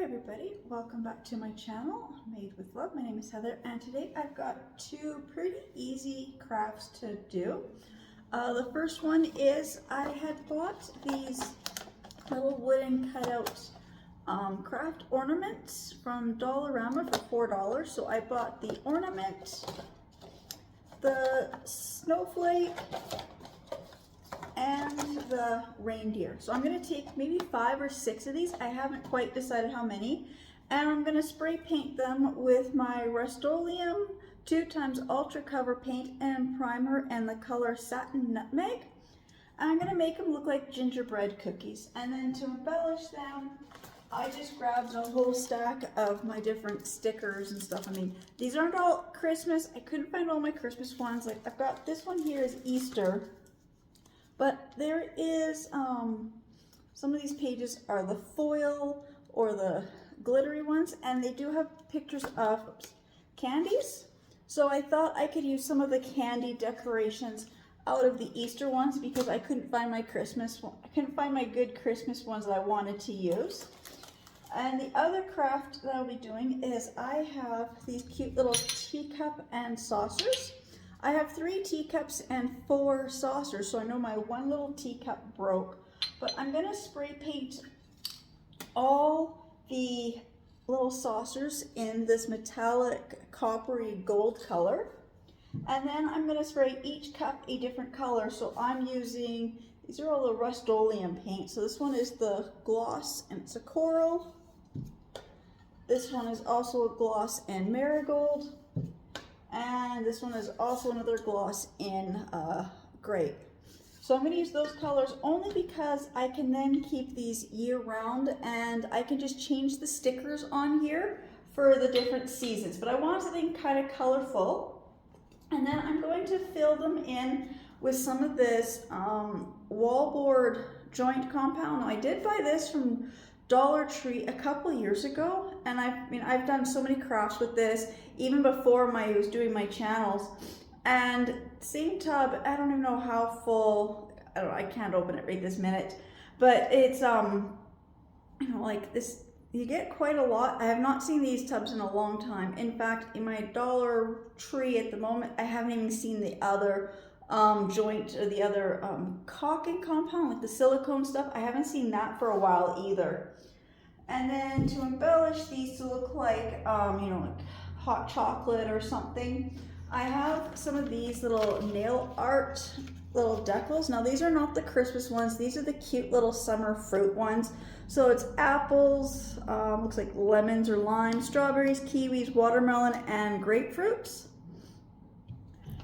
everybody, welcome back to my channel, Made with Love. My name is Heather, and today I've got two pretty easy crafts to do. The first one is I had bought these little wooden cutout craft ornaments from Dollarama for $4. So I bought the ornament, the snowflake, and the reindeer. So I'm going to take maybe 5 or 6 of these. I haven't quite decided how many. And I'm going to spray paint them with my Rust-Oleum 2x Ultra Cover Paint and Primer and the color Satin Nutmeg. And I'm going to make them look like gingerbread cookies. And then to embellish them, I just grabbed a whole stack of my different stickers and stuff. I mean, these aren't all Christmas. I couldn't find all my Christmas ones. Like, I've got this one here is Easter. But there is, some of these pages are the foil or the glittery ones, and they do have pictures of candies. So I thought I could use some of the candy decorations out of the Easter ones because I couldn't find my good Christmas ones that I wanted to use. And the other craft that I'll be doing is I have these cute little teacup and saucers. I have 3 teacups and 4 saucers, so I know my one little teacup broke, but I'm going to spray paint all the little saucers in this metallic coppery gold color, and then I'm going to spray each cup a different color. So I'm using, these are all the Rust-Oleum paint. So this one is the gloss and it's a coral. This one is also a gloss and marigold. And this one is also another gloss in grape. So I'm going to use those colors only because I can then keep these year round, and I can just change the stickers on here for the different seasons. But I want something kind of colorful. And then I'm going to fill them in with some of this wallboard joint compound. Now, I did buy this from Dollar Tree a couple years ago, and I've done so many crafts with this even before I was doing my channels. And same tub, I don't even know how full, I can't open it right this minute, but it's you know, like this, you get quite a lot. I have not seen these tubs in a long time. In fact, in my Dollar Tree at the moment, I haven't even seen the other joint or the other caulking compound, like the silicone stuff. I haven't seen that for a while either. And then to embellish these to look like, you know, like hot chocolate or something, I have some of these little nail art little decals. Now these are not the Christmas ones. These are the cute little summer fruit ones. So it's apples, looks like lemons or limes, strawberries, kiwis, watermelon, and grapefruits.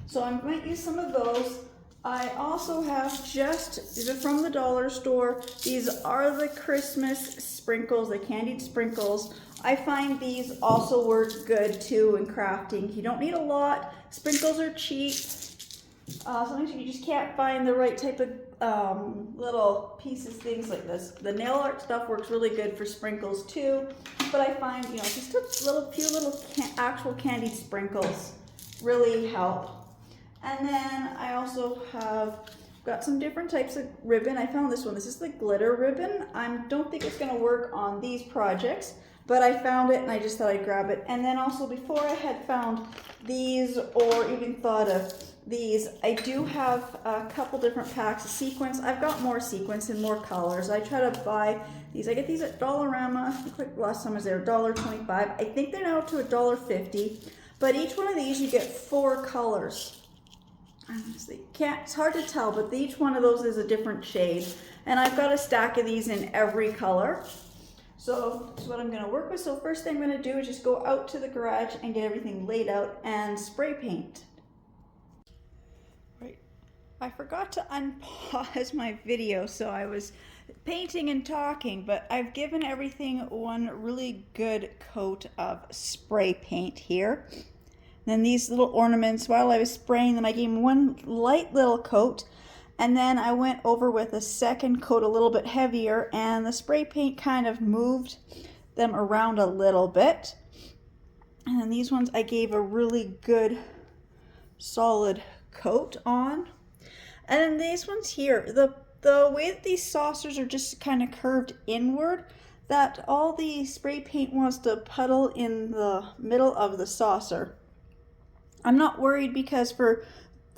So I'm going to use some of those. I also have these are from the dollar store. These are the Christmas sprinkles, the candied sprinkles. I find these also work good too in crafting. You don't need a lot. Sprinkles are cheap. Sometimes you just can't find the right type of little pieces, things like this. The nail art stuff works really good for sprinkles too. But I find, you know, just a few little actual candied sprinkles really help. And then I also have got some different types of ribbon. I found this one. This is the glitter ribbon. I don't think it's going to work on these projects, but I found it and I just thought I'd grab it. And then also, before I had found these or even thought of these, I do have a couple different packs of sequins. I've got more sequins and more colors. I try to buy these. I get these at Dollarama. I think like last time I was there, $1.25. I think they're now to $1.50. But each one of these, you get 4 colors. Honestly, it's hard to tell, but each one of those is a different shade. And I've got a stack of these in every color. So that's what I'm going to work with. So first thing I'm going to do is just go out to the garage and get everything laid out and spray paint. Right. I forgot to unpause my video, so I was painting and talking, but I've given everything one really good coat of spray paint here. Then these little ornaments, while I was spraying them, I gave them one light little coat, and then I went over with a second coat a little bit heavier, and the spray paint kind of moved them around a little bit. And then these ones I gave a really good solid coat on. And then these ones here, the way that these saucers are just kind of curved inward, that all the spray paint wants to puddle in the middle of the saucer. I'm not worried because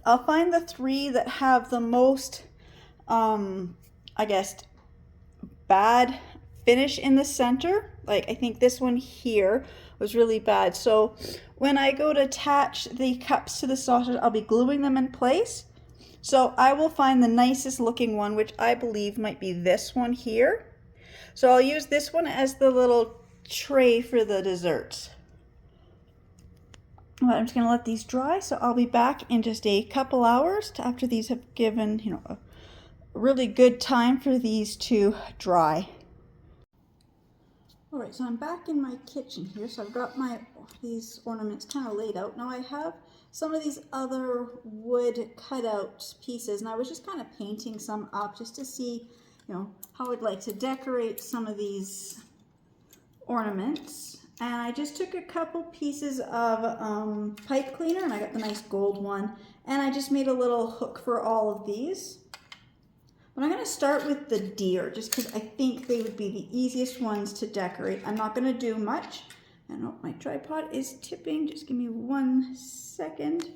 I'll find the 3 that have the most, I guess, bad finish in the center. Like I think this one here was really bad. So when I go to attach the cups to the saucer, I'll be gluing them in place. So I will find the nicest looking one, which I believe might be this one here. So I'll use this one as the little tray for the desserts. I'm just gonna let these dry, so I'll be back in just a couple hours after these have given, a really good time for these to dry. All right, so I'm back in my kitchen here. So I've got these ornaments kind of laid out. Now I have some of these other wood cutout pieces, and I was just kind of painting some up just to see, how I'd like to decorate some of these ornaments. And I just took a couple pieces of pipe cleaner, and I got the nice gold one, and I just made a little hook for all of these. But I'm going to start with the deer, just because I think they would be the easiest ones to decorate. I'm not going to do much. And oh, my tripod is tipping. Just give me 1 second.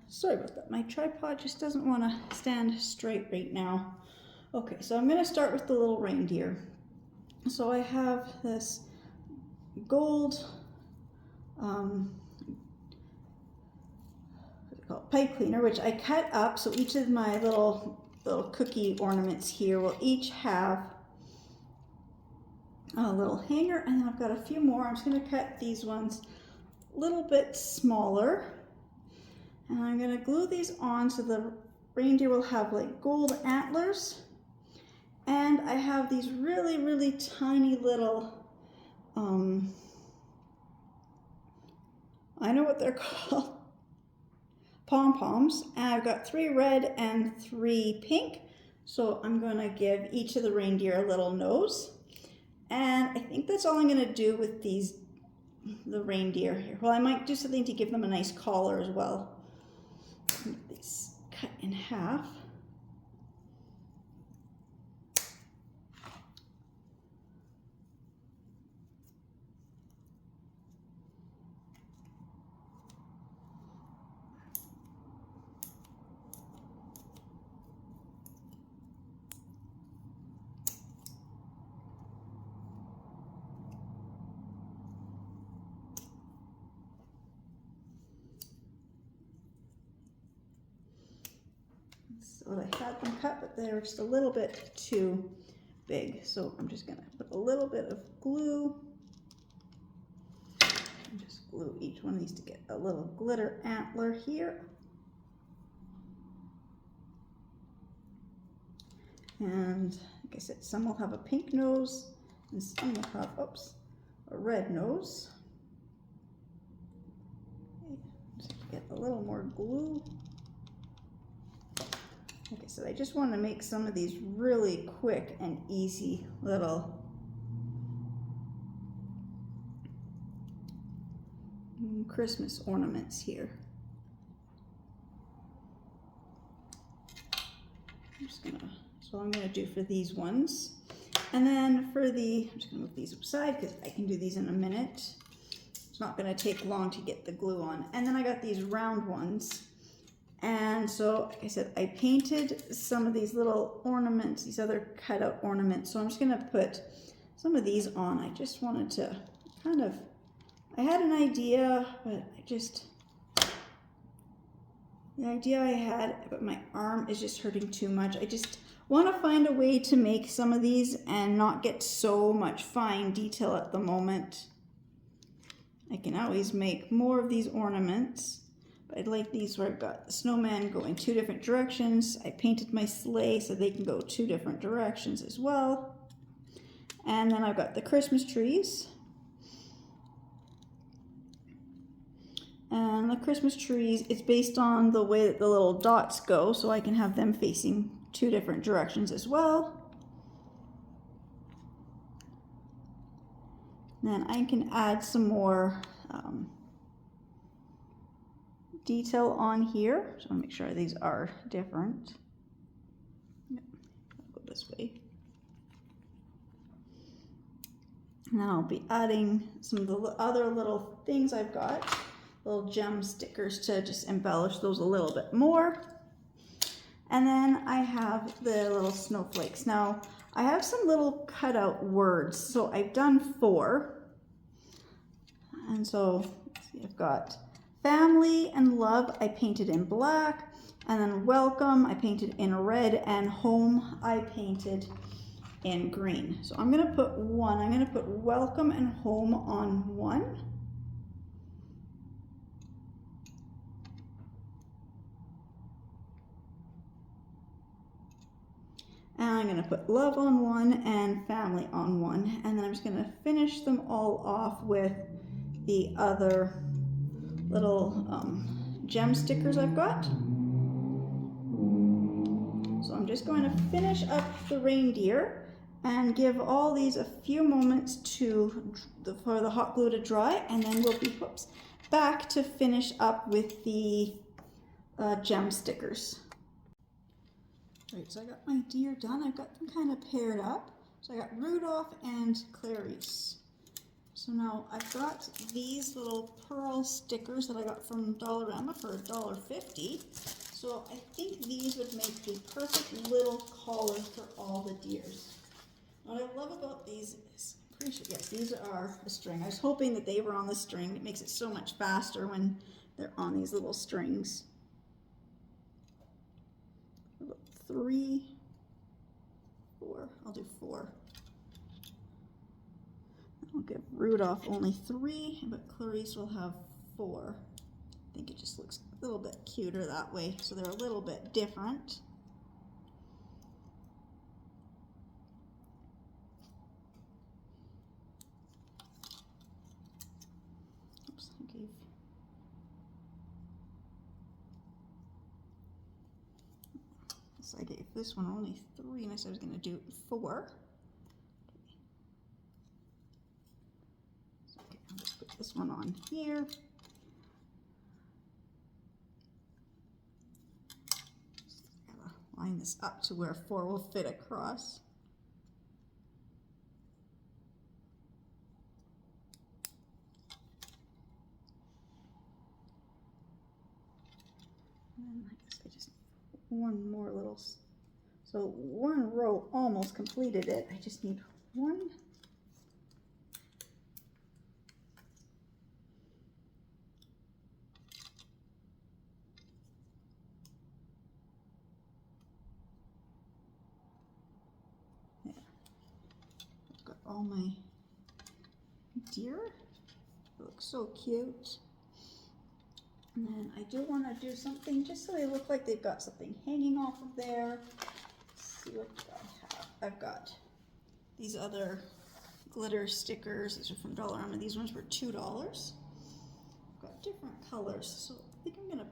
Sorry about that. My tripod just doesn't want to stand straight right now. Okay, so I'm going to start with the little reindeer. So I have this gold pipe cleaner, which I cut up, so each of my little cookie ornaments here will each have a little hanger, and then I've got a few more. I'm just going to cut these ones a little bit smaller, and I'm going to glue these on so the reindeer will have like gold antlers. And I have these really, really tiny little, I know what they're called, pom-poms, and I've got 3 red and 3 pink. So I'm going to give each of the reindeer a little nose. And I think that's all I'm going to do with the reindeer here. Well, I might do something to give them a nice collar as well. These cut in half. So I had them cut, but they were just a little bit too big. So I'm just gonna put a little bit of glue and just glue each one of these to get a little glitter antler here. And like I said, some will have a pink nose and some will have, a red nose. Okay, just get a little more glue. Okay, so I just want to make some of these really quick and easy little Christmas ornaments here. So I'm gonna do for these ones. And then for I'm just gonna move these aside because I can do these in a minute. It's not gonna take long to get the glue on. And then I got these round ones. And so, like I said, I painted some of these little ornaments, these other cutout ornaments. So I'm just gonna put some of these on. I just wanted to I had an idea, but the idea I had, but my arm is just hurting too much. I just want to find a way to make some of these and not get so much fine detail at the moment. I can always make more of these ornaments. I like these where I've got the snowman going 2 different directions. I painted my sleigh so they can go 2 different directions as well. And then I've got the Christmas trees. And the Christmas trees, it's based on the way that the little dots go, so I can have them facing 2 different directions as well. Then I can add some more detail on here. So I'll make sure these are different. Yep. I'll go this way. And then I'll be adding some of the other little things I've got, little gem stickers to just embellish those a little bit more. And then I have the little snowflakes. Now, I have some little cutout words. So I've done 4. And so let's see, I've got family and love, I painted in black. And then welcome, I painted in red. And home, I painted in green. So I'm going to put welcome and home on one. And I'm going to put love on one and family on one. And then I'm just going to finish them all off with the other little gem stickers I've got. So I'm just going to finish up the reindeer and give all these a few moments for the hot glue to dry, and then we'll be back to finish up with the gem stickers. Right, so I got my deer done. I've got them kind of paired up. So I got Rudolph and Clarice. So now I've got these little pearl stickers that I got from Dollarama for $1.50. So I think these would make the perfect little collar for all the deers. What I love about these is, I'm pretty sure, yes, these are the string. I was hoping that they were on the string. It makes it so much faster when they're on these little strings. About 3, 4, I'll do 4. I'll give Rudolph only 3, but Clarice will have 4. I think it just looks a little bit cuter that way, so they're a little bit different. Oops, I gave this one only 3, and I said I was going to do 4. Okay, I'll just put this one on here. Line this up to where 4 will fit across. And then I guess I just need one more little, so one row almost completed it. I just need one. All my deer. They look so cute. And then I do want to do something just so they look like they've got something hanging off of there. Let's see what I have. I've got these other glitter stickers. These are from Dollarama. These ones were $2. I've got different colors, so I think I'm going to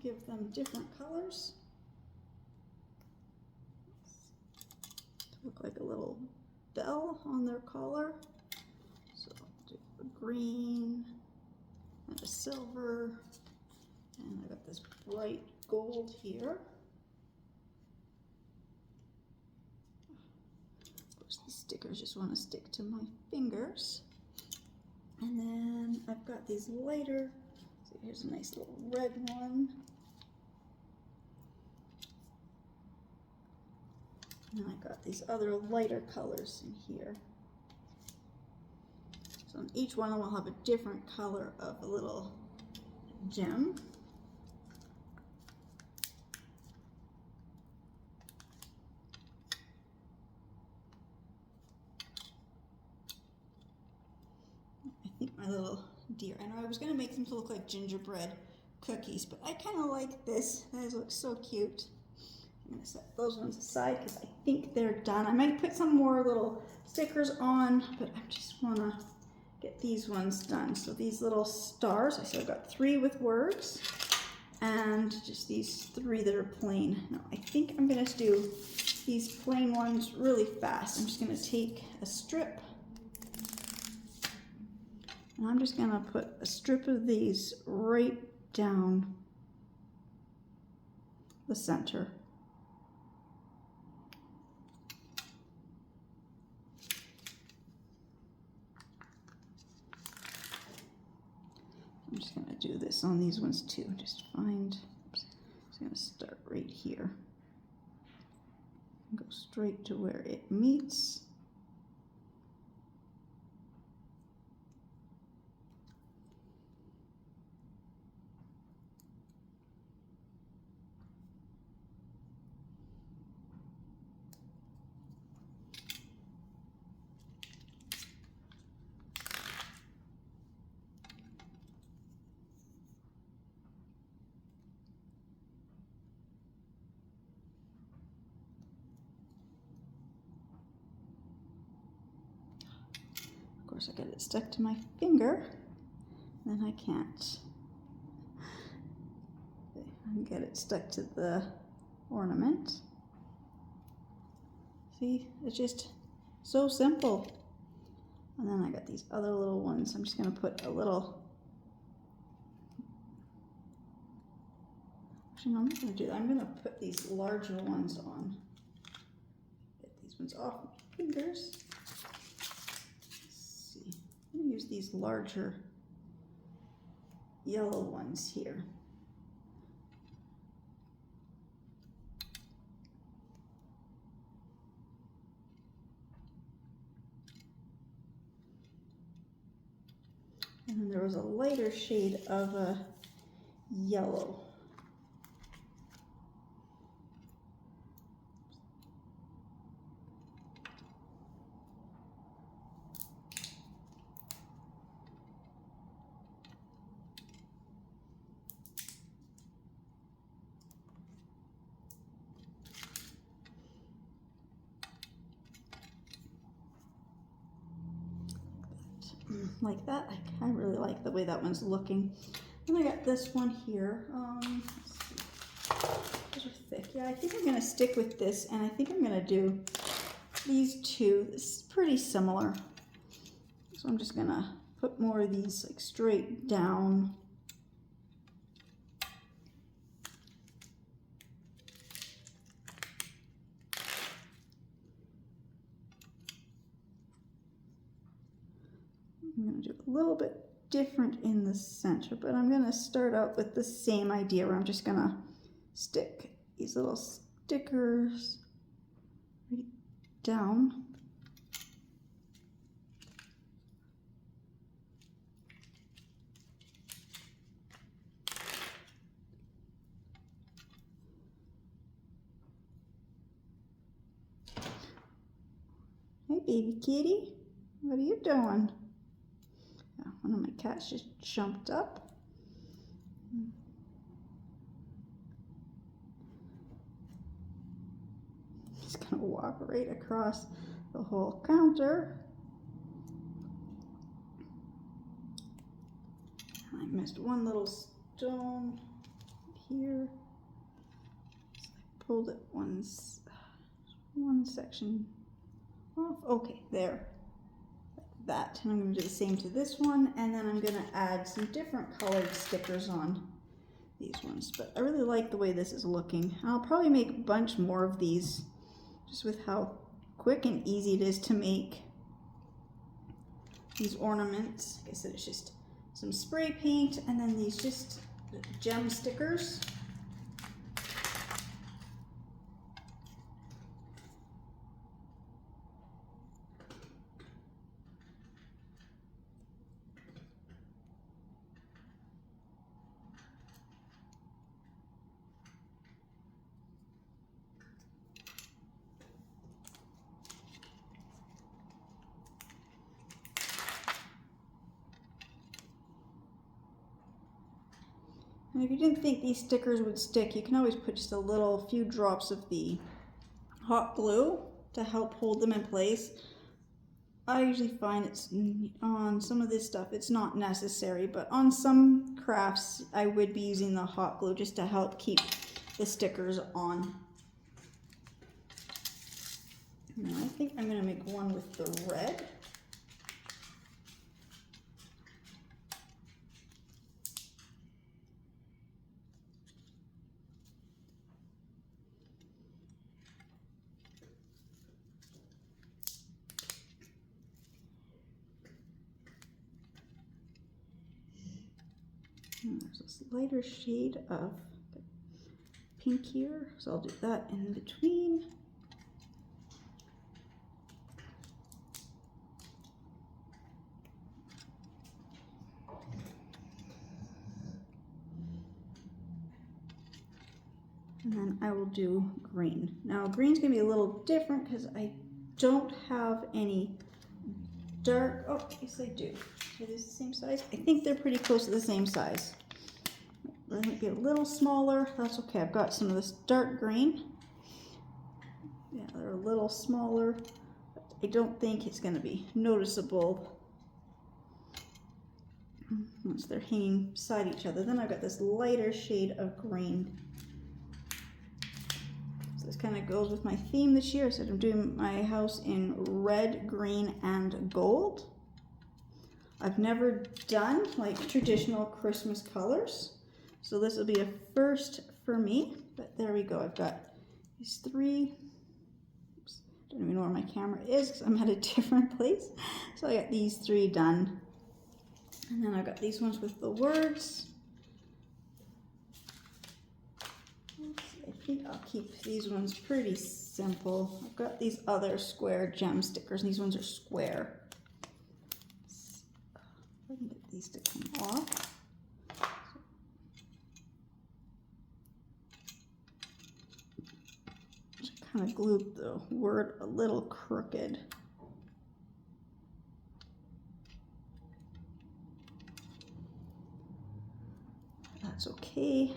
give them different colors. Look like a little bell on their collar. So I'll do a green and a silver, and I got this bright gold here. Of course, these stickers just want to stick to my fingers. And then I've got these lighter, so here's a nice little red one. And I got these other lighter colors in here. So on each one will have a different color of a little gem. I think my little deer, I know I was going to make them to look like gingerbread cookies, but I kind of like this. These look so cute. I'm going to set those ones aside because I think they're done. I might put some more little stickers on, but I just want to get these ones done. So these little stars, I said I've got 3 with words and just these 3 that are plain. Now I think I'm going to do these plain ones really fast. I'm just going to take a strip and I'm just going to put a strip of these right down the center. just going to do this on these ones too. Just find, oops, I'm going to start right here. Go straight to where it meets. Of course, I get it stuck to my finger, then I can't. I get it stuck to the ornament. See, it's just so simple. And then I got these other little ones. I'm just going to put a little. Actually, no, I'm not going to do that. I'm going to put these larger ones on. Get these ones off my fingers. I'm going to use these larger yellow ones here. And then there was a lighter shade of a yellow. Like that. I really like the way that one's looking. And I got this one here. Let's see. Those are thick. Yeah, I think I'm going to stick with this, and I think I'm going to do these two. This is pretty similar. So I'm just going to put more of these like straight down. I'm going to do a little bit different in the center, but I'm going to start out with the same idea where I'm just going to stick these little stickers right down. Hey, baby kitty, what are you doing? One of my cats just jumped up. He's gonna walk right across the whole counter. I missed one little stone here. So I pulled it one section off. Okay, there. That, and I'm going to do the same to this one, and then I'm going to add some different colored stickers on these ones. But I really like the way this is looking. I'll probably make a bunch more of these just with how quick and easy it is to make these ornaments. Like I said, it's just some spray paint and then these just gem stickers. And if you didn't think these stickers would stick, you can always put just a few drops of the hot glue to help hold them in place. I usually find it's on some of this stuff, it's not necessary, but on some crafts, I would be using the hot glue just to help keep the stickers on. Now I think I'm going to make one with the red. And there's this lighter shade of pink here, so I'll do that in between. And then I will do green. Now green's gonna be a little different because I don't have any dark, oh, yes I do. Are these the same size? I think they're pretty close to the same size. They might be a little smaller, that's okay. I've got some of this dark green. Yeah, they're a little smaller. I don't think it's gonna be noticeable once they're hanging beside each other. Then I've got this lighter shade of green. This kind of goes with my theme this year. I said I'm doing my house in red, green, and gold. I've never done like traditional Christmas colors, so this will be a first for me. But there we go. I've got these three. Oops, I don't even know where my camera is because I'm at a different place. So I got these three done, and then I've got these ones with the words. I think I'll keep these ones pretty simple. I've got these other square gem stickers, and these ones are square. So I can get these to come off. Just kind of glued the word a little crooked. That's okay.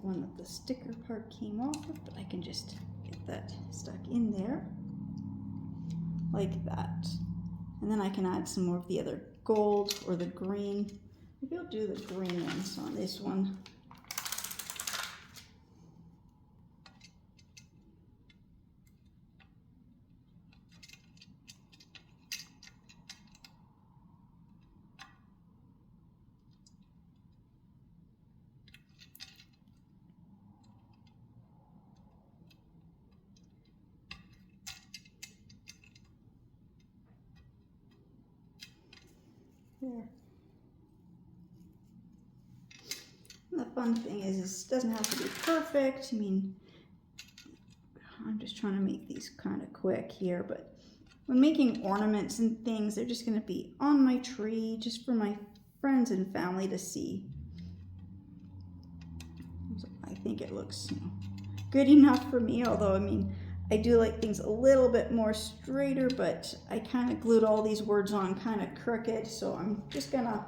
One that the sticker part came off of, but I can just get that stuck in there like that. And then I can add some more of the other gold or the green. Maybe I'll do the green ones on this one. There. And the fun thing is it doesn't have to be perfect. I mean, I'm just trying to make these kind of quick here, but when making ornaments and things, they're just going to be on my tree just for my friends and family to see. So I think it looks, good enough for me, although I mean, I do like things a little bit more straighter, but I kind of glued all these words on kind of crooked, so I'm just gonna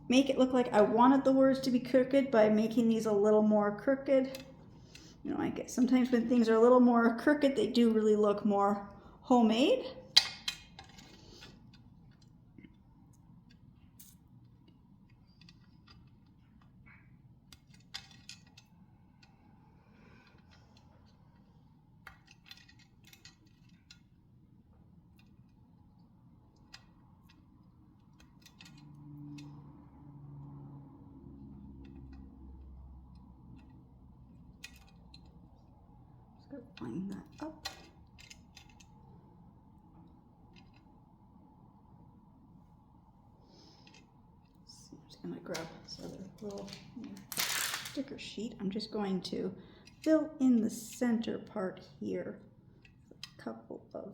make it look like I wanted the words to be crooked by making these a little more crooked. I guess sometimes when things are a little more crooked, they do really look more homemade. Line that up. So I'm just going to grab this other little sticker sheet. I'm just going to fill in the center part here. A couple of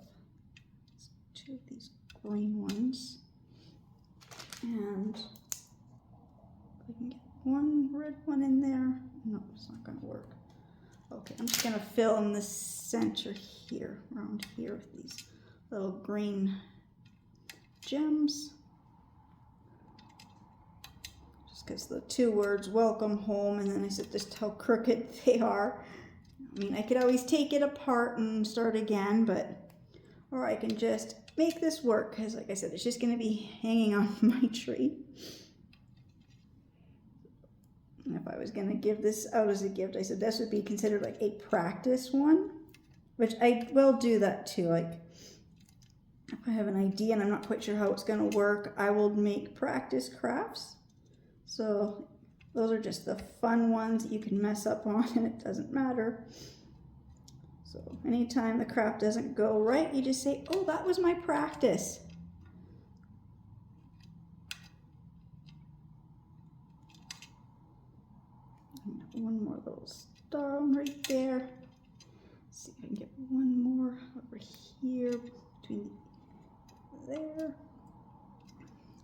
two of these green ones, and red one in there. No, it's not gonna work. Okay, I'm just gonna fill in the center here, around here with these little green gems. Just because the two words, welcome home, and then I said just how crooked they are. I mean, I could always take it apart and start again, but, or I can just make this work, because like I said, it's just gonna be hanging on my tree. And if I was gonna give this out as a gift, I said this would be considered like a practice one, which I will do that too. Like if I have an idea and I'm not quite sure how it's gonna work, I will make practice crafts. So those are just the fun ones that you can mess up on and it doesn't matter. So anytime the craft doesn't go right, you just say, oh, that was my practice. One more little star right there. Let's see if I can get one more over here between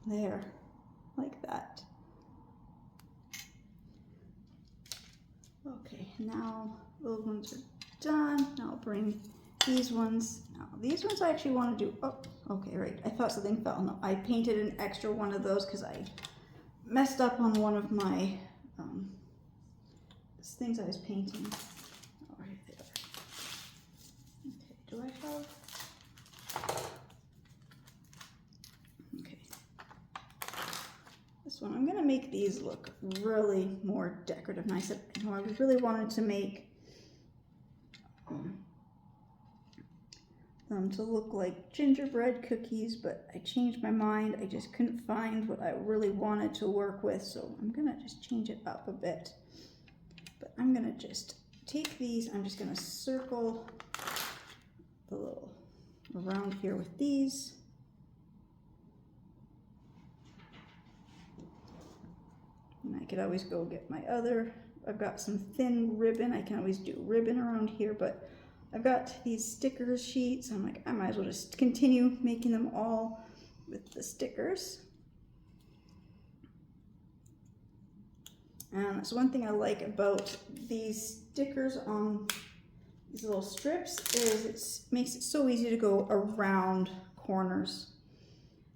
there, like that. Okay, now those ones are done. Now I'll bring these ones. Now these ones I actually want to do. Oh, okay, right. I thought something fell. No, I painted an extra one of those because I messed up on one of my things I was painting. Oh, right there. Okay, do I have? Okay. This one, I'm gonna make these look really more decorative. And I said, you know, I really wanted to make them to look like gingerbread cookies, but I changed my mind. I just couldn't find what I really wanted to work with, so I'm gonna just change it up a bit. But I'm gonna just take these, I'm just gonna circle the little around here with these. And I could always go get my other, I've got some thin ribbon. I can always do ribbon around here, but I've got these sticker sheets. I'm like, I might as well just continue making them all with the stickers. And that's one thing I like about these stickers on these little strips is it makes it so easy to go around corners.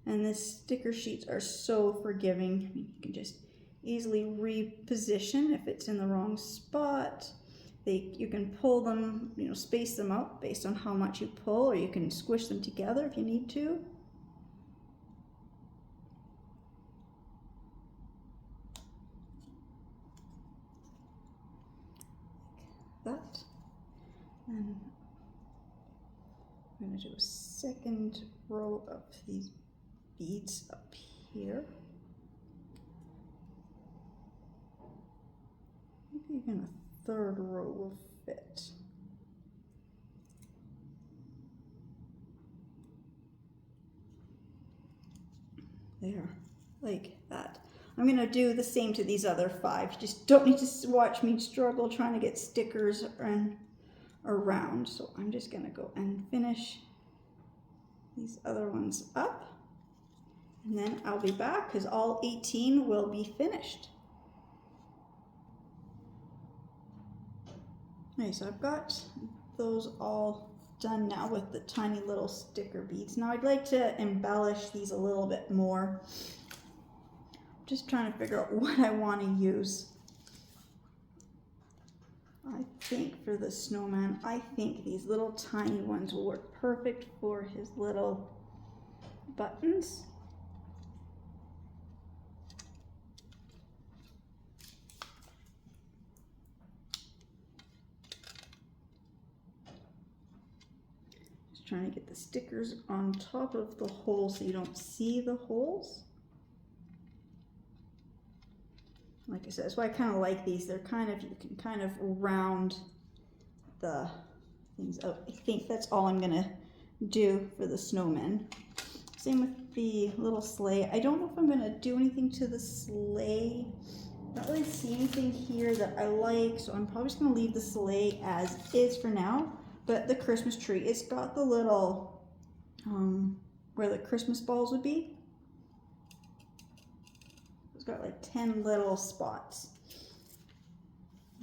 And the sticker sheets are so forgiving. I mean, you can just easily reposition if it's in the wrong spot. You can pull them, you know, space them out based on how much you pull, or you can squish them together if you need to. Like that. And I'm going to do a second row of these beads up here. Maybe even a third row will fit. There, like that. I'm going to do the same to these other 5. You just don't need to watch me struggle trying to get stickers around. So I'm just going to go and finish these other ones up. And then I'll be back because all 18 will be finished. Okay, so I've got those all done now with the tiny little sticker beads. Now I'd like to embellish these a little bit more. Just trying to figure out what I want to use. I think for the snowman, I think these little tiny ones will work perfect for his little buttons. Just trying to get the stickers on top of the holes so you don't see the holes. Like I said, that's why I kind of like these. They're kind of, you can kind of round the things out. I think that's all I'm gonna do for the snowman. Same with the little sleigh. I don't know if I'm gonna do anything to the sleigh. I don't really see anything here that I like, so I'm probably just gonna leave the sleigh as is for now. But the Christmas tree, it's got the little, where the Christmas balls would be. Got like 10 little spots.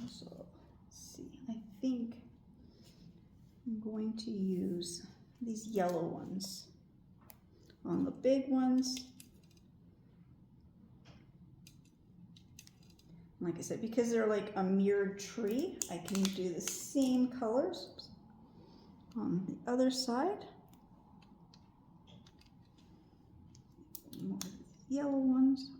So let's see, I think I'm going to use these yellow ones on the big ones. Like I said, because they're like a mirrored tree, I can do the same colors on the other side. More yellow ones.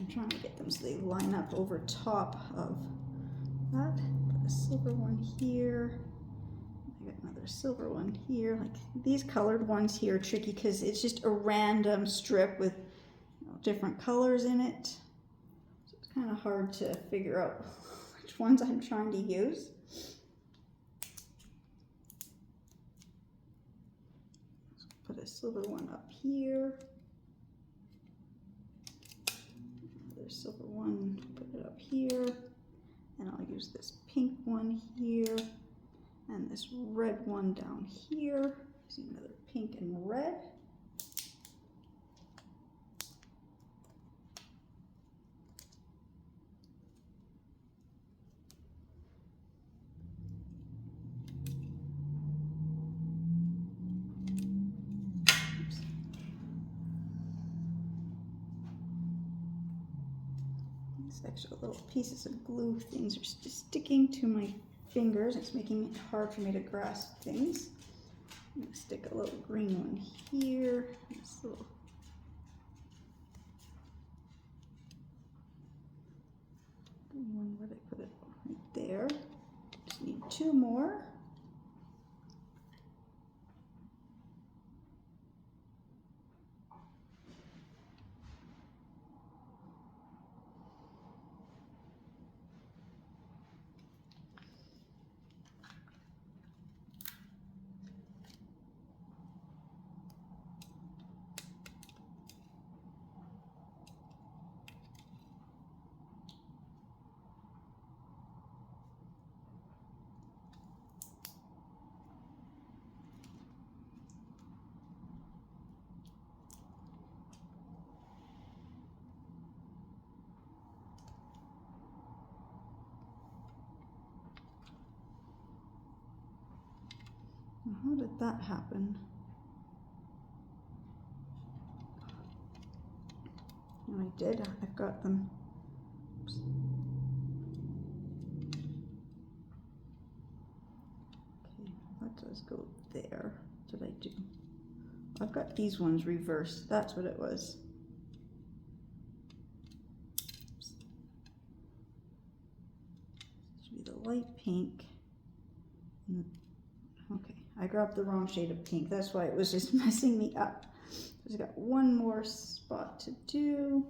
I'm trying to get them so they line up over top of that. Put a silver one here. I got another silver one here. Like these colored ones here are tricky because it's just a random strip with different colors in it. So it's kind of hard to figure out which ones I'm trying to use. Put a silver one up here. Another silver one, put it up here. And I'll use this pink one here. And this red one down here. See another pink and red. These extra little pieces of glue things are just sticking to my fingers. It's making it hard for me to grasp things. I'm going to stick a little green one here. This little green one, where did I put it? Right there. Just need two more. How did that happen? No, I did. I've got them. Oops. Okay, that does go there. What did I do? I've got these ones reversed. That's what it was. Oops. This should be the light pink. Okay, I grabbed the wrong shade of pink. That's why it was just messing me up. Just got one more spot to do.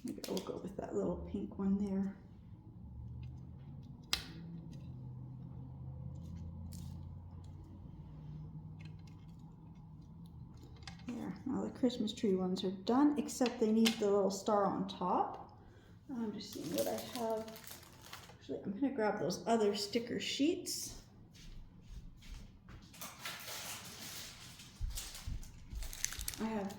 Maybe I'll go with that little pink one there. There, now the Christmas tree ones are done, except they need the little star on top. I'm just seeing what I have. Actually, I'm gonna grab those other sticker sheets. I have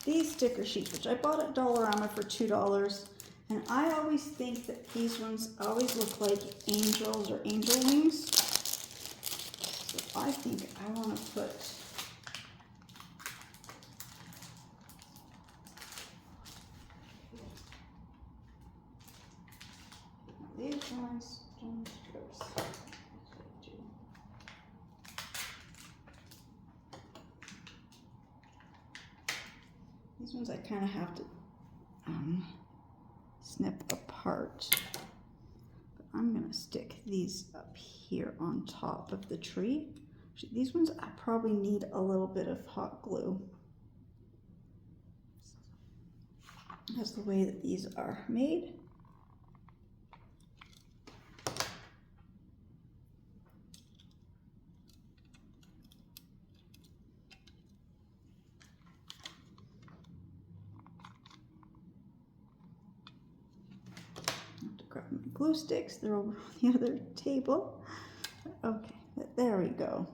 these sticker sheets, which I bought at Dollarama for $2. And I always think that these ones always look like angels or angel wings. So I think I want to put these ones, these ones I kind of have to snip apart. But I'm going to stick these up here on top of the tree. Actually, these ones I probably need a little bit of hot glue. That's the way that these are made. Grab my glue sticks, they're over on the other table. Okay, there we go.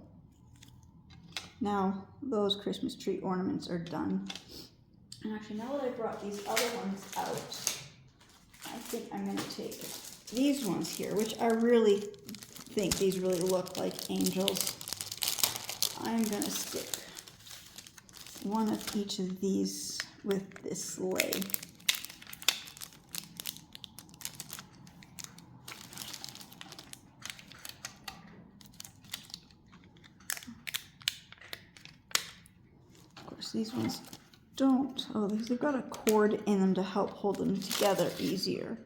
Now those Christmas tree ornaments are done. And actually, now that I brought these other ones out, I think I'm going to take these ones here, which I really think these really look like angels. I'm going to stick one of each of these with this sleigh. These ones don't, oh, they've got a cord in them to help hold them together easier.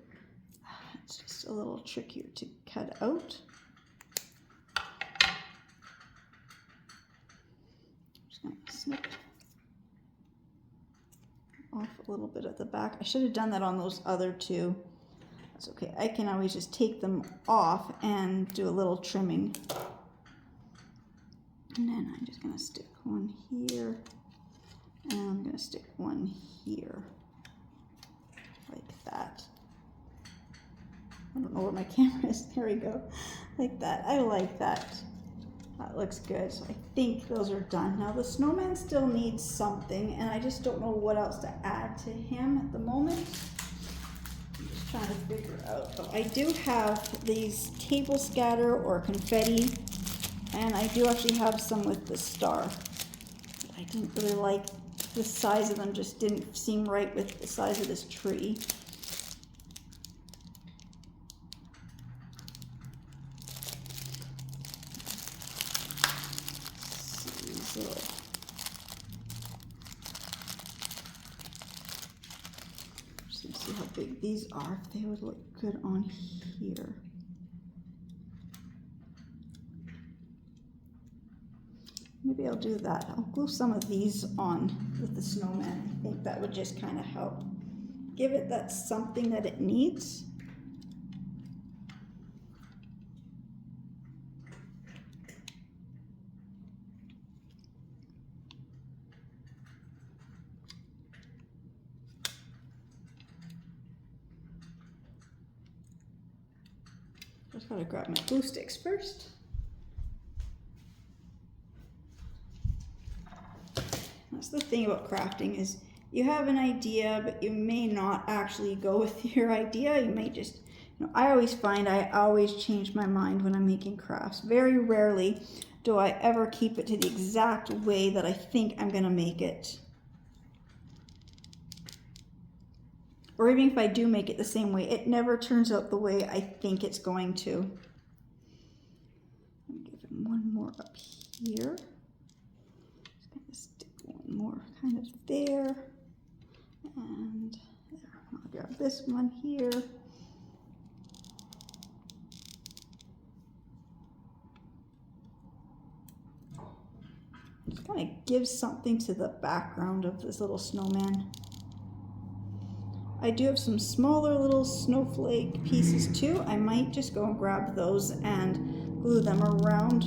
It's just a little trickier to cut out. I'm just going to snip off a little bit at the back. I should have done that on those other two. That's okay. I can always just take them off and do a little trimming. And then I'm just going to stick one here. And I'm going to stick one here, like that. I don't know where my camera is. There we go. Like that. I like that. That looks good. So I think those are done. Now the snowman still needs something, and I just don't know what else to add to him at the moment. I'm just trying to figure out. Oh, I do have these table scatter or confetti, and I do actually have some with the star. I didn't really like the size of them, just didn't seem right with the size of this tree. Just see how big these are, if they would look good on here. Maybe I'll do that. I'll glue some of these on with the snowman. I think that would just kind of help give it that something that it needs. Just gotta grab my glue sticks first. That's the thing about crafting, is you have an idea, but you may not actually go with your idea. You may just, I always find I always change my mind when I'm making crafts. Very rarely do I ever keep it to the exact way that I think I'm gonna make it. Or even if I do make it the same way, it never turns out the way I think it's going to. I'll give him one more up here. More kind of there, and there. I'll grab this one here. Just kind of gives something to the background of this little snowman. I do have some smaller little snowflake pieces too. I might just go and grab those and glue them around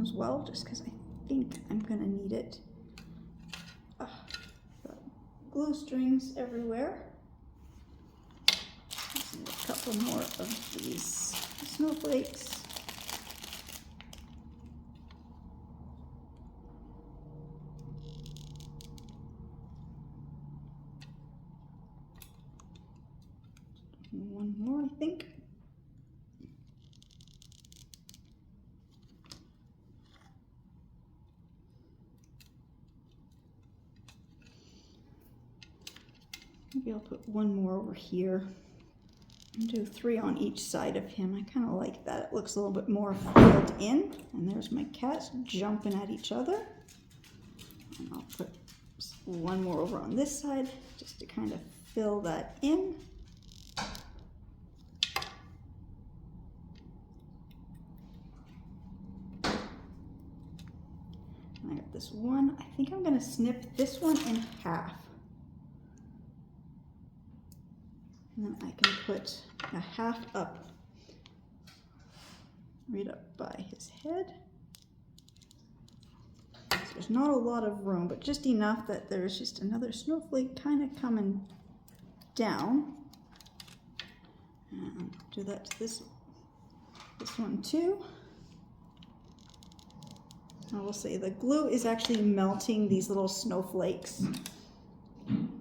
as well, just because I think I'm gonna need it. Glue strings everywhere. Just need a couple more of these snowflakes. One more, I think. Maybe I'll put one more over here and do 3 on each side of him. I kind of like that. It looks a little bit more filled in. And there's my cats jumping at each other. And I'll put one more over on this side just to kind of fill that in. And I got this one. I think I'm going to snip this one in half. And then I can put a half up, right up by his head. So there's not a lot of room, but just enough that there's just another snowflake kind of coming down. And do that to this one too. I will say the glue is actually melting these little snowflakes. I'm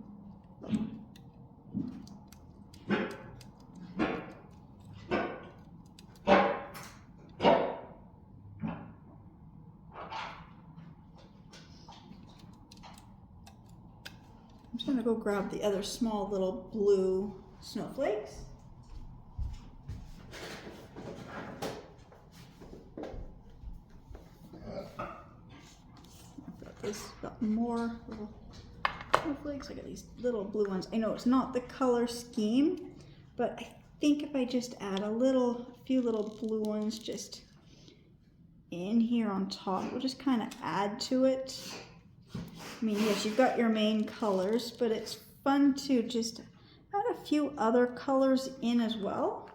just gonna go grab the other small little blue snowflakes. Got more little snowflakes. I got these little blue ones. I know it's not the color scheme, but I think if I just add a few little blue ones just in here on top, we'll just kind of add to it. I mean, yes, you've got your main colors, but it's fun to just add a few other colors in as well.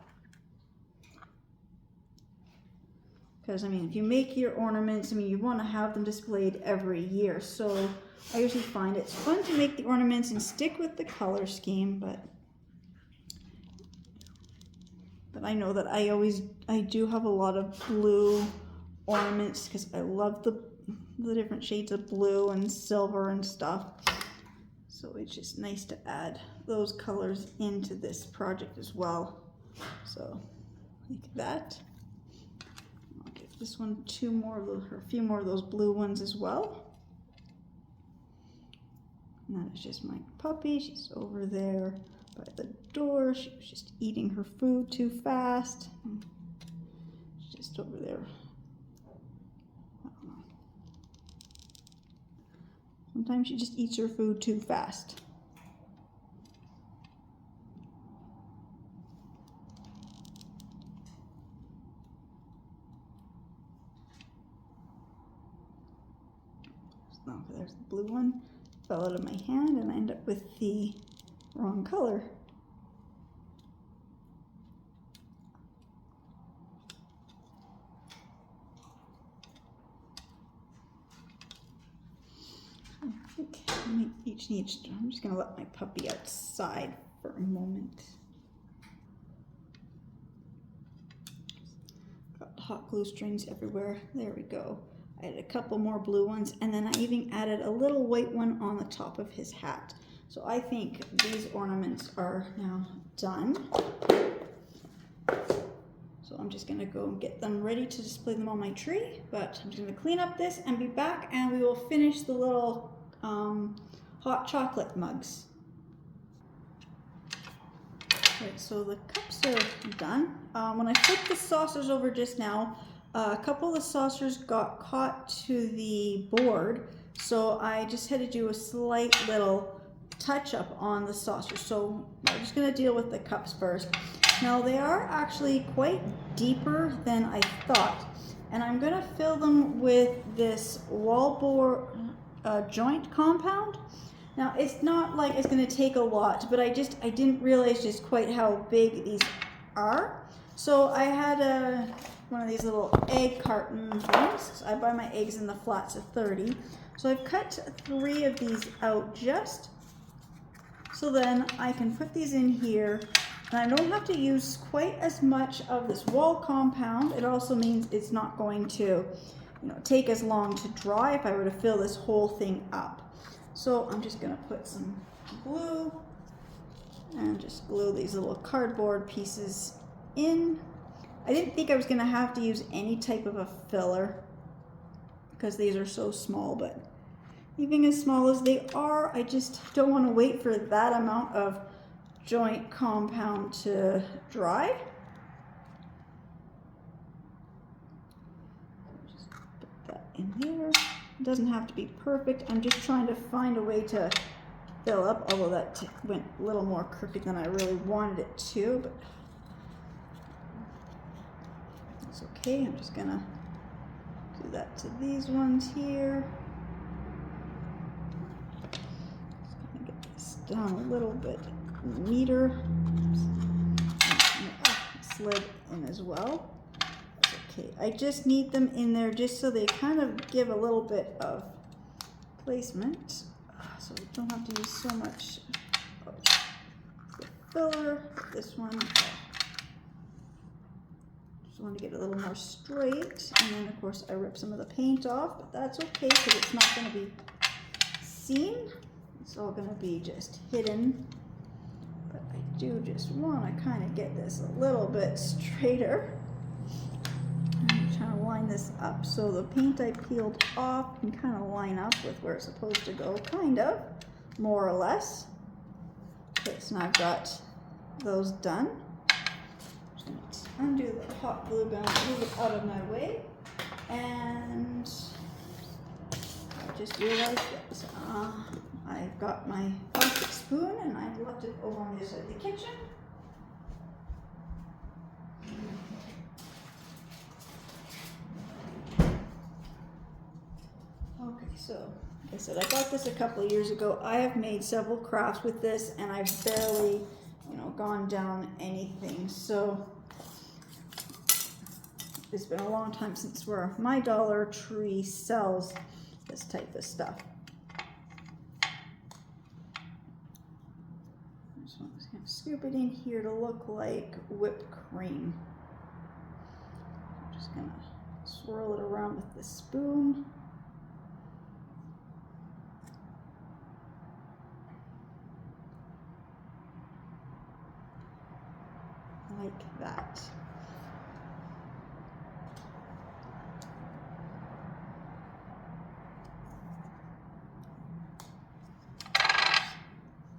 Because, I mean, if you make your ornaments, I mean, you want to have them displayed every year. So I usually find it's fun to make the ornaments and stick with the color scheme, but I know that I do have a lot of blue ornaments because I love the different shades of blue and silver and stuff. So it's just nice to add those colors into this project as well. So like that. I'll give this one a few more of those blue ones as well. And that is just my puppy. She's over there by the door. She was just eating her food too fast. She's just over there. I don't know. Sometimes she just eats her food too fast. So there's the blue one. Fell out of my hand and I end up with the wrong color. I think I'm just going to let my puppy outside for a moment. Got hot glue strings everywhere. There we go. I added a couple more blue ones, and then I even added a little white one on the top of his hat. So I think these ornaments are now done. So I'm just gonna go and get them ready to display them on my tree, but I'm just gonna clean up this and be back, and we will finish the little hot chocolate mugs. Right, so the cups are done. When I flipped the saucers over just now, a couple of the saucers got caught to the board, so I just had to do a slight little touch up on the saucers. So I'm just going to deal with the cups first. Now they are actually quite deeper than I thought, and I'm going to fill them with this wallboard joint compound. Now it's not like it's going to take a lot, but I didn't realize just quite how big these are. So I had one of these little egg carton ones. So I buy my eggs in the flats of 30. So I've cut 3 of these out just so then I can put these in here, and I don't have to use quite as much of this wall compound. It also means it's not going to, take as long to dry if I were to fill this whole thing up. So I'm just gonna put some glue and just glue these little cardboard pieces in. I didn't think I was going to have to use any type of a filler because these are so small, but even as small as they are, I just don't want to wait for that amount of joint compound to dry. Just put that in there. It doesn't have to be perfect. I'm just trying to find a way to fill up, although that went a little more crooked than I really wanted it to, but it's okay. I'm just gonna do that to these ones here. Just gonna get this down a little bit neater. Oops. slid in as well. Okay, I just need them in there just so they kind of give a little bit of placement, so we don't have to use so much of the filler. This one, just want to get it a little more straight, and then of course I rip some of the paint off, but that's okay because it's not going to be seen. It's all going to be just hidden. But I do just want to kind of get this a little bit straighter. I'm trying to line this up so the paint I peeled off can kind of line up with where it's supposed to go, kind of, more or less. Okay, so now I've got those done. I'm going to undo the hot glue gun, move it out of my way, and I just realized that I've got my plastic spoon and I left it over on the other side of the kitchen. Okay, so like I said, I got this a couple of years ago. I have made several crafts with this and I've barely, gone down anything. So it's been a long time since where my Dollar Tree sells this type of stuff. So I'm just going to scoop it in here to look like whipped cream. I'm just going to swirl it around with the spoon. Like that.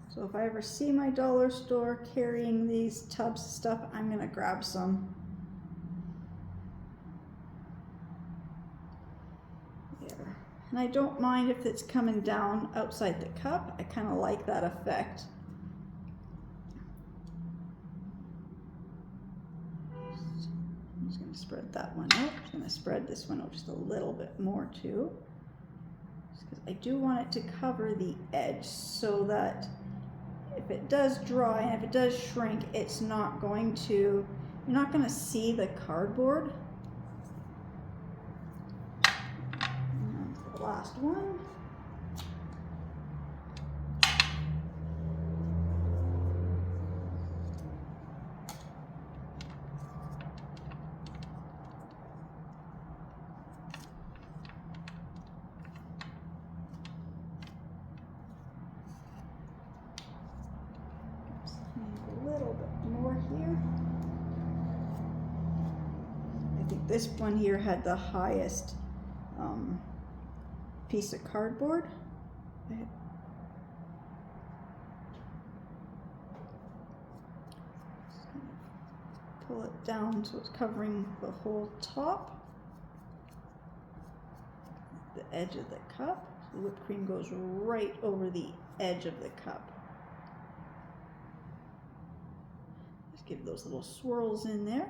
So if I ever see my dollar store carrying these tubs of stuff, I'm going to grab some. There. And I don't mind if it's coming down outside the cup. I kind of like that effect. I'm just going to spread that one out. I'm going to spread this one out just a little bit more too. Just because I do want it to cover the edge so that if it does dry and if it does shrink, it's not going to, you're not going to see the cardboard. And the last one. A little bit more here. I think this one here had the highest piece of cardboard. Pull it down so it's covering the whole top, the edge of the cup. The whipped cream goes right over the edge of the cup. Give those little swirls in there.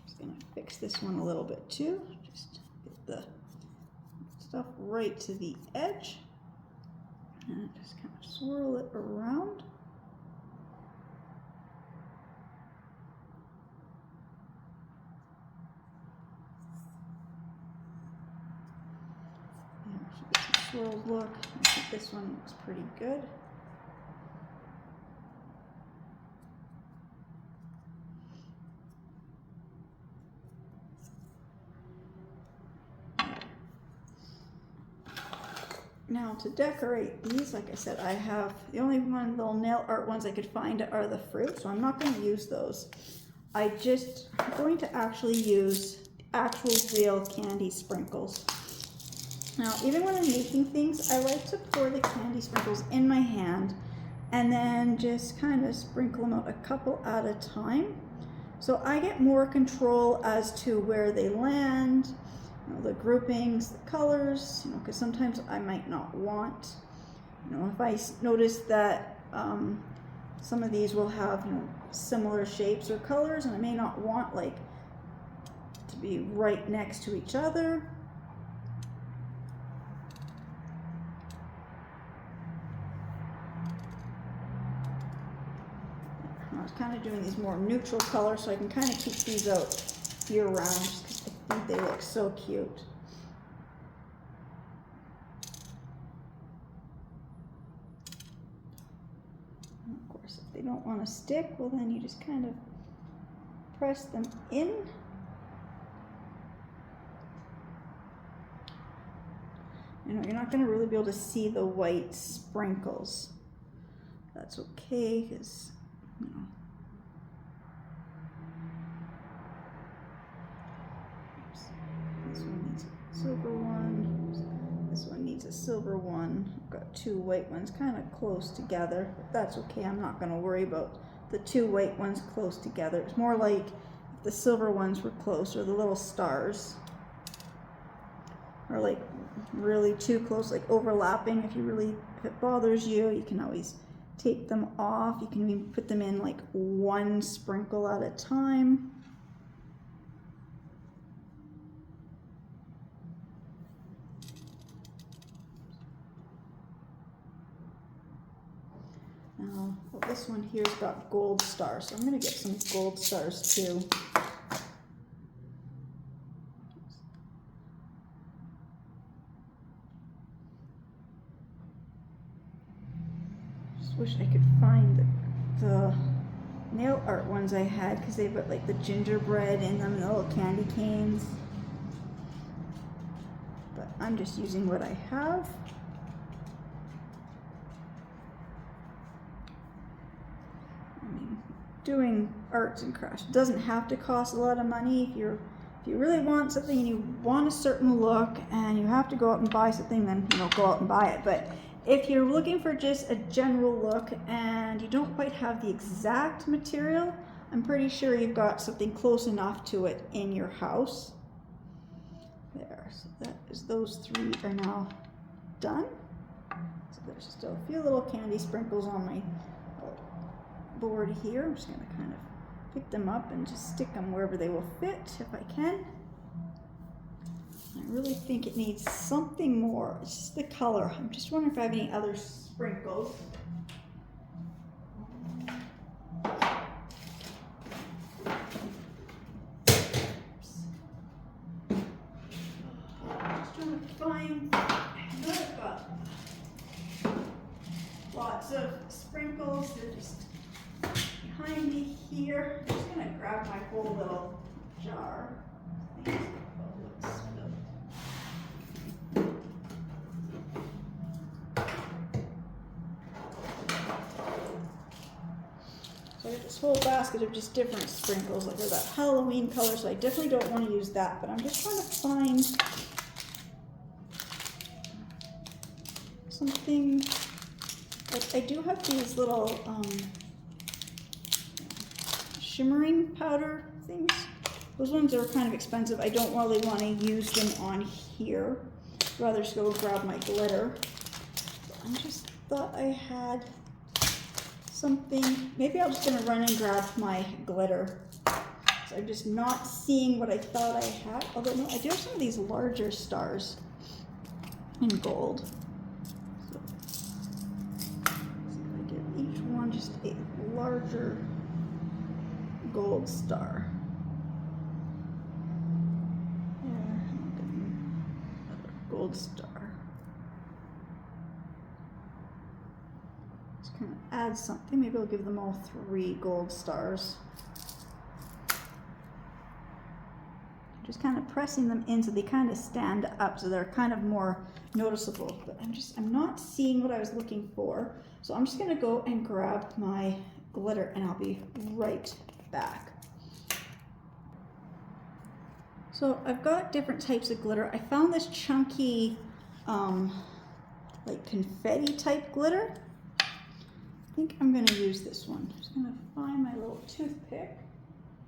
Just gonna fix this one a little bit too. Just get the stuff right to the edge and just kind of swirl it around. There, so get some swirls look. I think this one looks pretty good. Now to decorate these, like I said, I have the only one little nail art ones I could find are the fruit, so I'm not going to use those. I'm going to actually use actual real candy sprinkles. Now, even when I'm making things, I like to pour the candy sprinkles in my hand and then just kind of sprinkle them out a couple at a time. So I get more control as to where they land. The groupings, the colors, because sometimes I might not want, if I notice that some of these will have, similar shapes or colors, and I may not want to be right next to each other. kind of doing these more neutral colors so I can kind of keep these out year round just because I think they look so cute. And of course, if they don't want to stick, well then you just kind of press them in. You know, you're not going to really be able to see the white sprinkles. That's okay, because, you know. Oops. This one needs a silver one. This one needs a silver one. I've got two white ones kind of close together. But that's okay. I'm not going to worry about the two white ones close together. It's more like if the silver ones were close, or the little stars are like really too close, like overlapping. If it bothers you, you can always take them off. You can even put them in like one sprinkle at a time. Now, well, this one here's got gold stars, so I'm going to get some gold stars too. Wish I could find the nail art ones I had, because they've got like the gingerbread in them and the little candy canes. But I'm just using what I have. I mean, doing arts and crafts doesn't have to cost a lot of money. If you really want something and you want a certain look and you have to go out and buy something, then go out and buy it. But if you're looking for just a general look and you don't quite have the exact material, I'm pretty sure you've got something close enough to it in your house. There, so that is, those three are now done. So there's still a few little candy sprinkles on my board here. I'm just gonna kind of pick them up and just stick them wherever they will fit if I can. I really think it needs something more. It's just the color. I'm just wondering if I have any other sprinkles. Just trying to find. I know I've got lots of sprinkles. They're just behind me here. I'm just going to grab my whole little jar. So I got this whole basket of just different sprinkles. Like, they're that Halloween color, so I definitely don't want to use that, but I'm just trying to find something. Like, I do have these little shimmering powder things. Those ones are kind of expensive. I don't really want to use them on here. I'd rather just go grab my glitter. I just thought I had something. Maybe I'm just going to run and grab my glitter. So I'm just not seeing what I thought I had. Although, no, I do have some of these larger stars in gold. So I give each one just a larger gold star. Gold star. Just kind of add something. Maybe I'll give them all 3 gold stars. Just kind of pressing them in so they kind of stand up, so they're kind of more noticeable. But I'm not seeing what I was looking for. So I'm just going to go and grab my glitter and I'll be right back. So I've got different types of glitter. I found this chunky, like confetti type glitter. I think I'm gonna use this one. I'm just gonna find my little toothpick.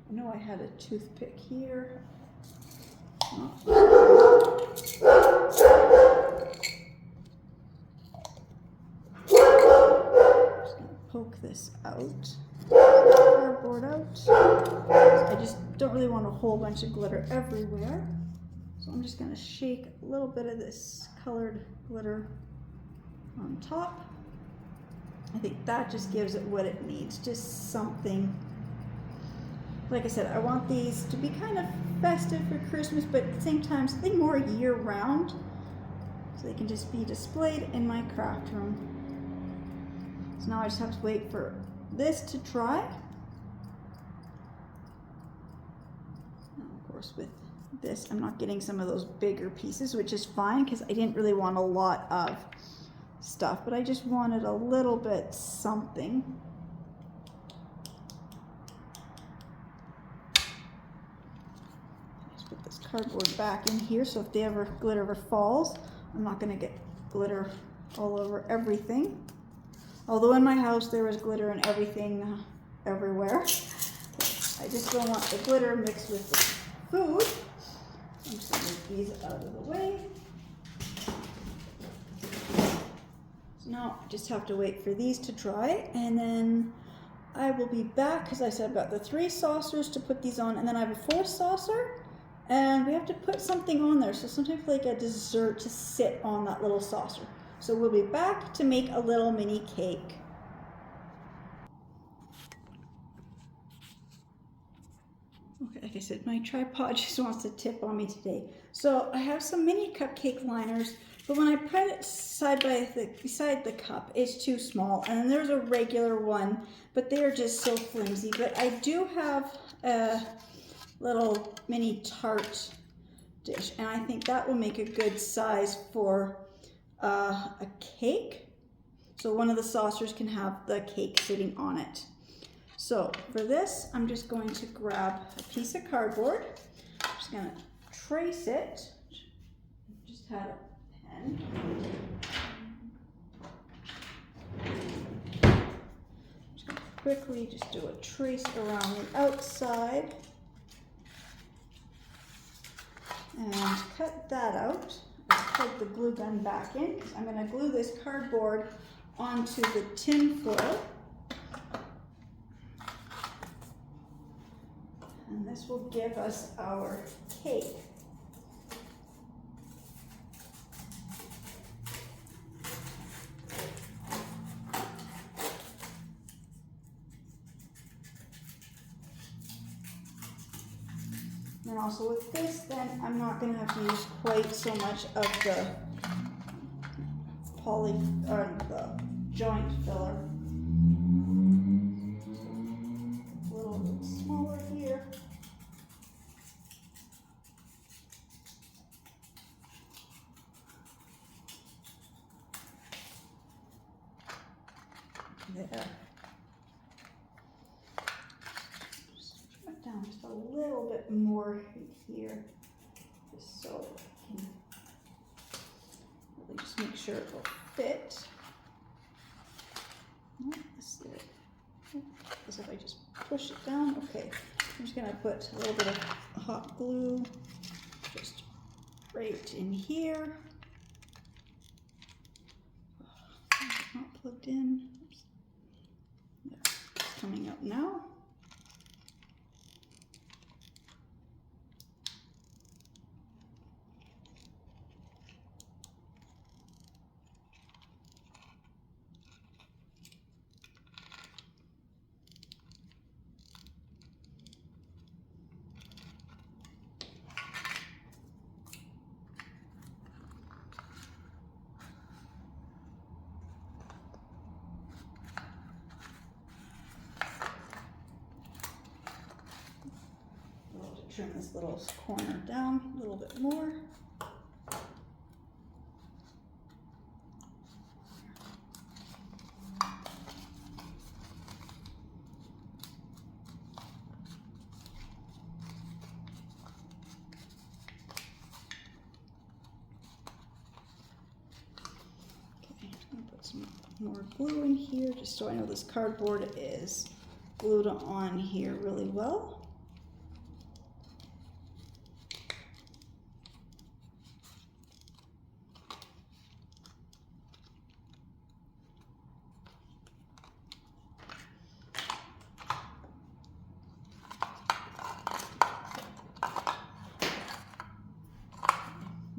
I know I had a toothpick here. Oh. Just gonna poke this out. Cardboard out. I just don't really want a whole bunch of glitter everywhere. So I'm just going to shake a little bit of this colored glitter on top. I think that just gives it what it needs, just something. Like I said, I want these to be kind of festive for Christmas, but at the same time, something more year-round, so they can just be displayed in my craft room. So now I just have to wait for this to dry. Of course, with this, I'm not getting some of those bigger pieces, which is fine because I didn't really want a lot of stuff, but I just wanted a little bit something. Just put this cardboard back in here, so if the glitter ever falls, I'm not going to get glitter all over everything. Although in my house there was glitter and everything everywhere. I just don't want the glitter mixed with the food. I'm just going to move these out of the way. So now I just have to wait for these to dry, and then I will be back because I said I've got the 3 saucers to put these on, and then I have a 4th saucer, and we have to put something on there. So sometimes like a dessert to sit on that little saucer. So we'll be back to make a little mini cake. Okay, like I said, my tripod just wants to tip on me today. So I have some mini cupcake liners, but when I put it beside the cup, it's too small. And then there's a regular one, but they're just so flimsy. But I do have a little mini tart dish, and I think that will make a good size for a cake. So one of the saucers can have the cake sitting on it. So for this, I'm just going to grab a piece of cardboard. I'm just going to trace it. Just had a pen. Just going to quickly just do a trace around the outside and cut that out. I'll put the glue gun back in because I'm going to glue this cardboard onto the tin foil. And this will give us our cake. And also with this, then I'm not going to have to use quite so much of the the joint filler. A little bit smaller here. There. Just trim it down just a little bit more here, just so I can really just make sure it will fit. Oh, this is it. As if I just push it down. Okay, I'm just gonna put a little bit of hot glue just right in here. Not plugged in. Oops. There, it's coming out now. Trim this little corner down a little bit more. Okay, I'm gonna put some more glue in here just so I know this cardboard is glued on here really well.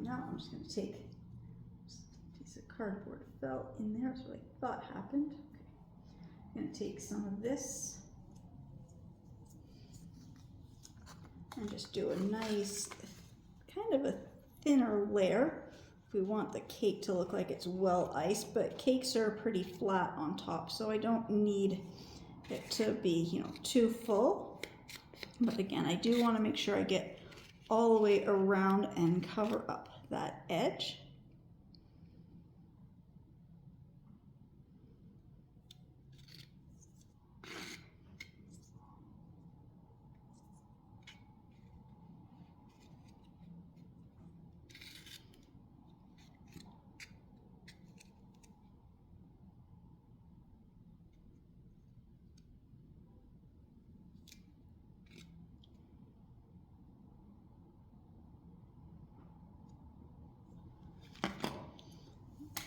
Now I'm just going to take a piece of cardboard fell in there. That's what I thought happened. Okay. I'm going to take some of this and just do a nice, kind of a thinner layer. We want the cake to look like it's well iced, but cakes are pretty flat on top, so I don't need it to be, you know, too full. But again, I do want to make sure I get all the way around and cover up that edge.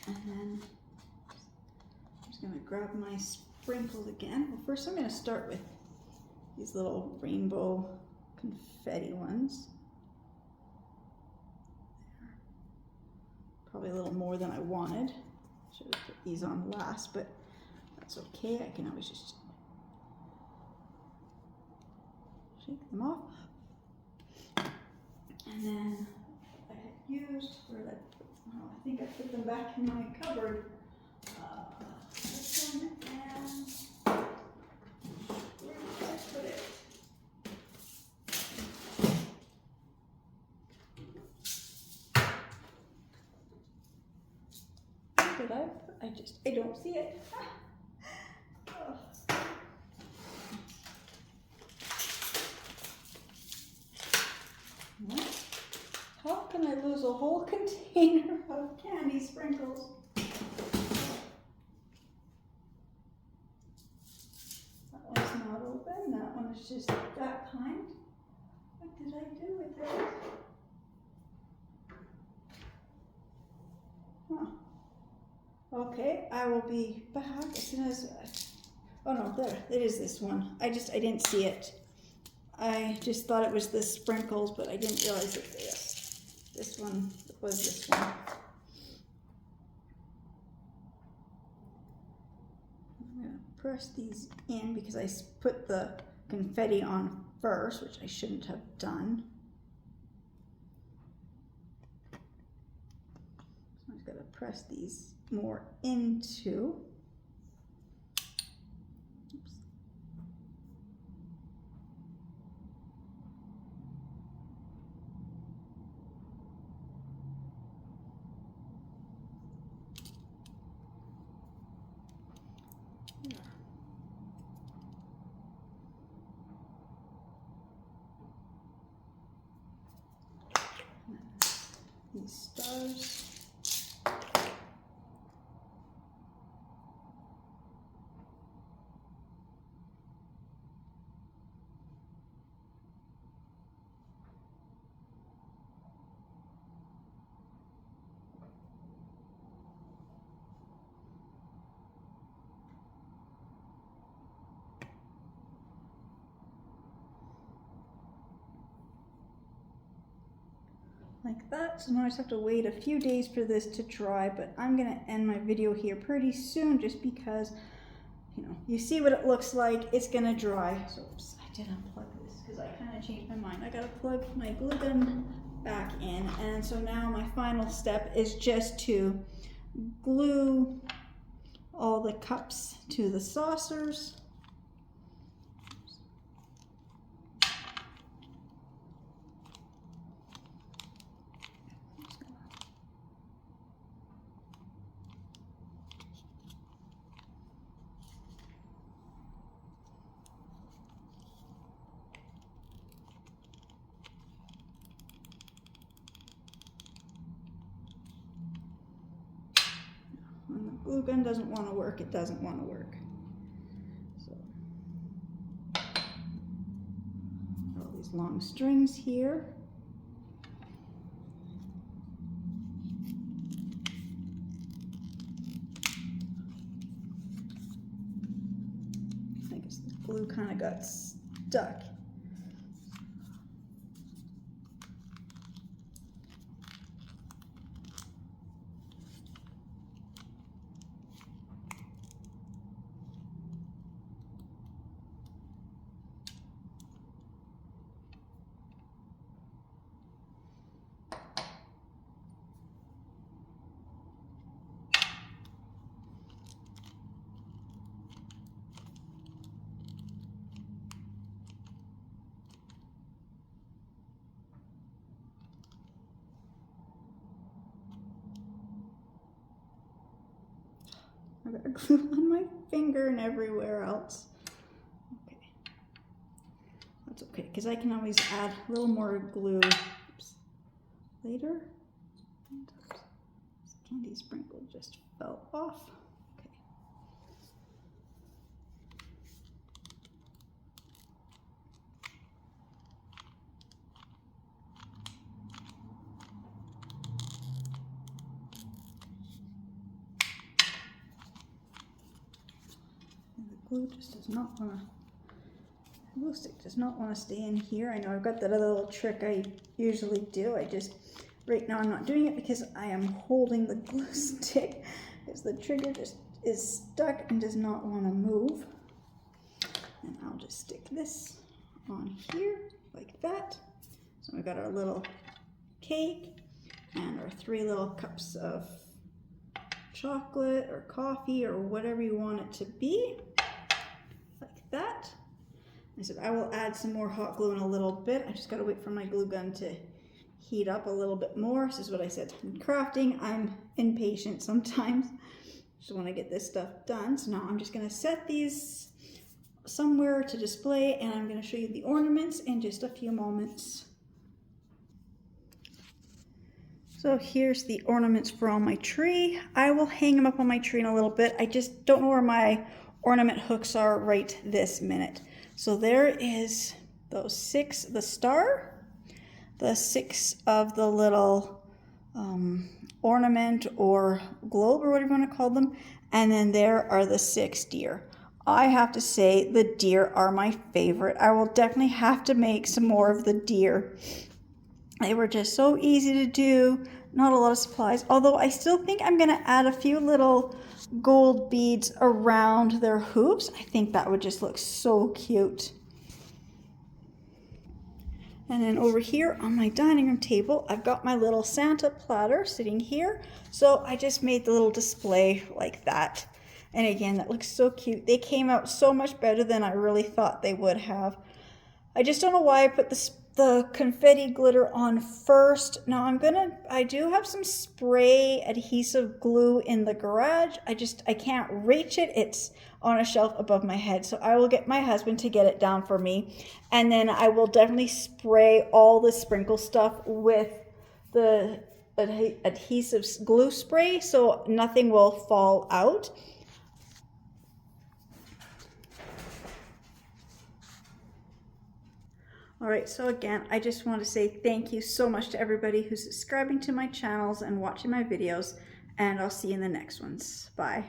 And then I'm just going to grab my sprinkles again. Well, first I'm going to start with these little rainbow confetti ones. Probably a little more than I wanted. Should have put these on last, but that's okay. I can always just shake them off. And then I had used for that, well, I think I put them back in my cupboard. This one, and where did I put it? Did I don't see it. Oh. What? How can I lose a whole container of candy sprinkles? That one's not open. That one is just that kind. What did I do with it? Huh. Okay, I will be back as soon as oh no, there, it is this one. I didn't see it. I just thought it was the sprinkles, but I didn't realize that this one was this one. I'm gonna press these in because I put the confetti on first, which I shouldn't have done. So I've got to press these more into. Oops. There. These stars. Like that. So now I just have to wait a few days for this to dry, but I'm gonna end my video here pretty soon just because, you know, you see what it looks like. It's gonna dry. So oops, I did unplug this because I kind of changed my mind. I gotta plug my glue gun back in, and so now my final step is just to glue all the cups to the saucers. When the glue gun doesn't want to work, it doesn't want to work. So, all these long strings here. I guess the glue kind of got stuck. I've got glue on my finger and everywhere else. Okay. That's okay, because I can always add a little more glue later. This candy sprinkle just fell off. Okay. And the glue just does not want to. Glue stick does not want to stay in here. I know I've got that other little trick I usually do. Right now I'm not doing it because I am holding the glue stick because the trigger just is stuck and does not want to move. And I'll just stick this on here like that. So we've got our little cake and our 3 little cups of chocolate or coffee or whatever you want it to be, like that. I said I will add some more hot glue in a little bit. I just got to wait for my glue gun to heat up a little bit more. This is what I said. In crafting, I'm impatient sometimes. Just want to get this stuff done. So now I'm just going to set these somewhere to display, and I'm going to show you the ornaments in just a few moments. So here's the ornaments for on my tree. I will hang them up on my tree in a little bit. I just don't know where my ornament hooks are right this minute. So there is those 6, the star, the 6 of the little ornament or globe or whatever you want to call them, and then there are the 6 deer. I have to say the deer are my favorite. I will definitely have to make some more of the deer. They were just so easy to do, not a lot of supplies, although I still think I'm going to add a few little gold beads around their hooves. I think that would just look so cute. And then over here on my dining room table, I've got my little Santa platter sitting here. So I just made the little display like that. And again, that looks so cute. They came out so much better than I really thought they would have. I just don't know why I put the confetti glitter on first. Now I do have some spray adhesive glue in the garage. I can't reach it. It's on a shelf above my head. So I will get my husband to get it down for me. And then I will definitely spray all the sprinkle stuff with the adhesive glue spray so nothing will fall out. All right, so again, I just want to say thank you so much to everybody who's subscribing to my channels and watching my videos, and I'll see you in the next ones. Bye.